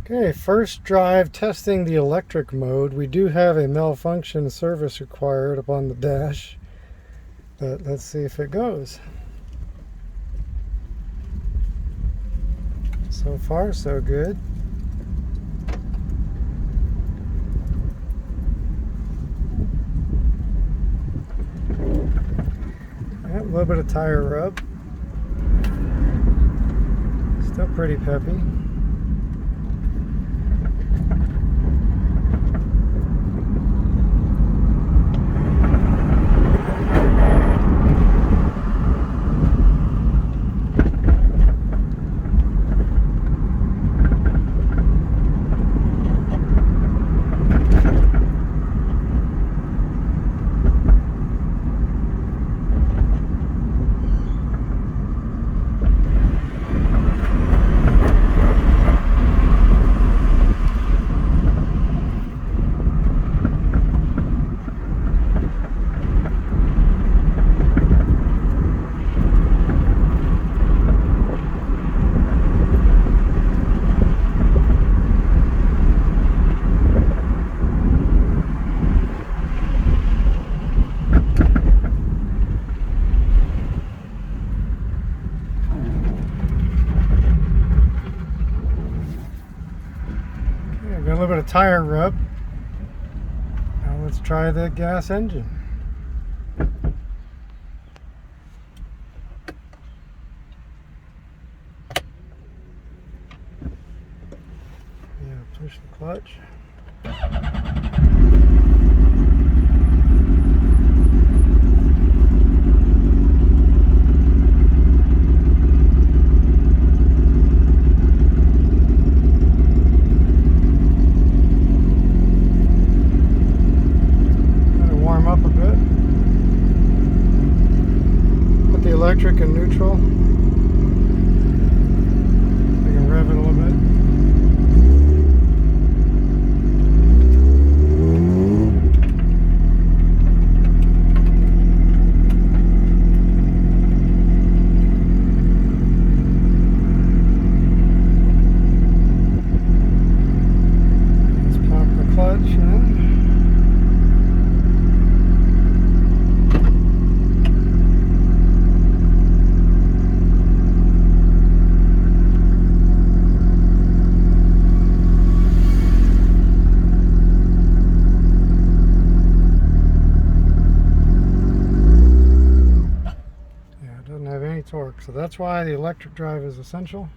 Okay, first drive testing the electric mode. We do have a malfunction service required up on the dash, but let's see if it goes. So far, so good. Yeah, a little bit of tire rub. Still pretty peppy. Got a little bit of tire rub. Now let's try the gas engine. Yeah, push the clutch. Electric and neutral. I can rev it a little bit. Let's pop the clutch in. Torque. So that's why the electric drive is essential.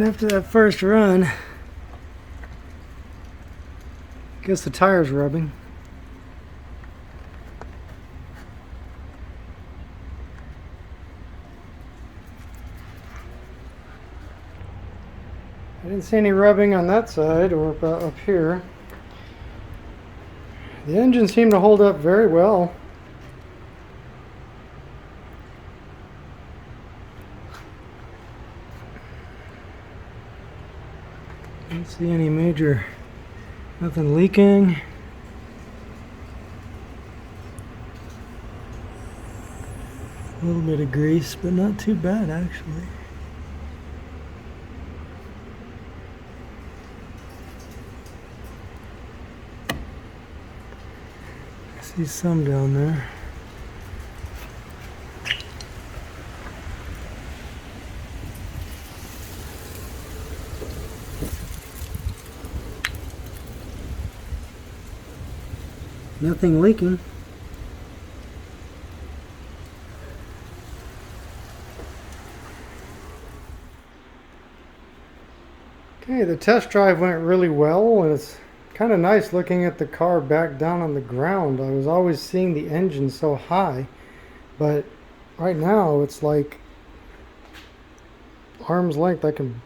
after that first run, I guess the tire's rubbing. I didn't see any rubbing on that side or about up here. The engine seemed to hold up very well. Don't see any major, nothing leaking. A little bit of grease, but not too bad actually. I see some down there. Nothing leaking. Okay, the test drive went really well, and it's kind of nice looking at the car back down on the ground. I was always seeing the engine so high, but right now it's like arm's length. I can,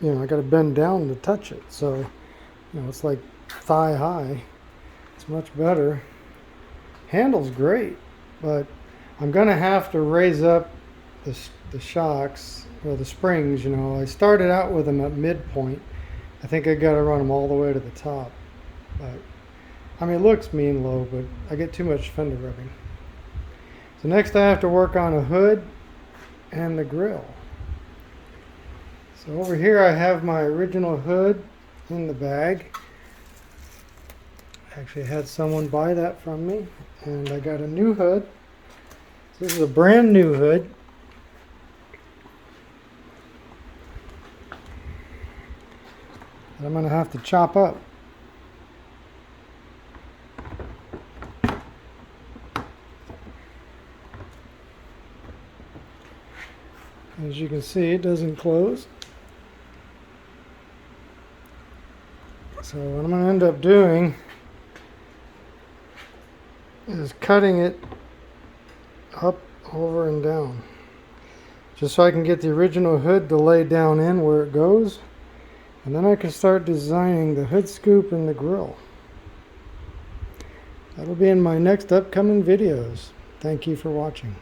I got to bend down to touch it, so it's like thigh high. It's much better. Handle's great, but I'm gonna have to raise up the shocks, or the springs. I started out with them at midpoint. I think I got to run them all the way to the top. But I mean, it looks mean low, but I get too much fender rubbing. So next I have to work on a hood and the grill. So over here I have my original hood in the bag. I actually had someone buy that from me, and I got a new hood. So this is a brand new hood. That I'm going to have to chop up. As you can see, it doesn't close. So what I'm going to end up doing is cutting it up, over, and down, just so I can get the original hood to lay down in where it goes, and then I can start designing the hood scoop and the grill. That'll be in my next upcoming videos. Thank you for watching.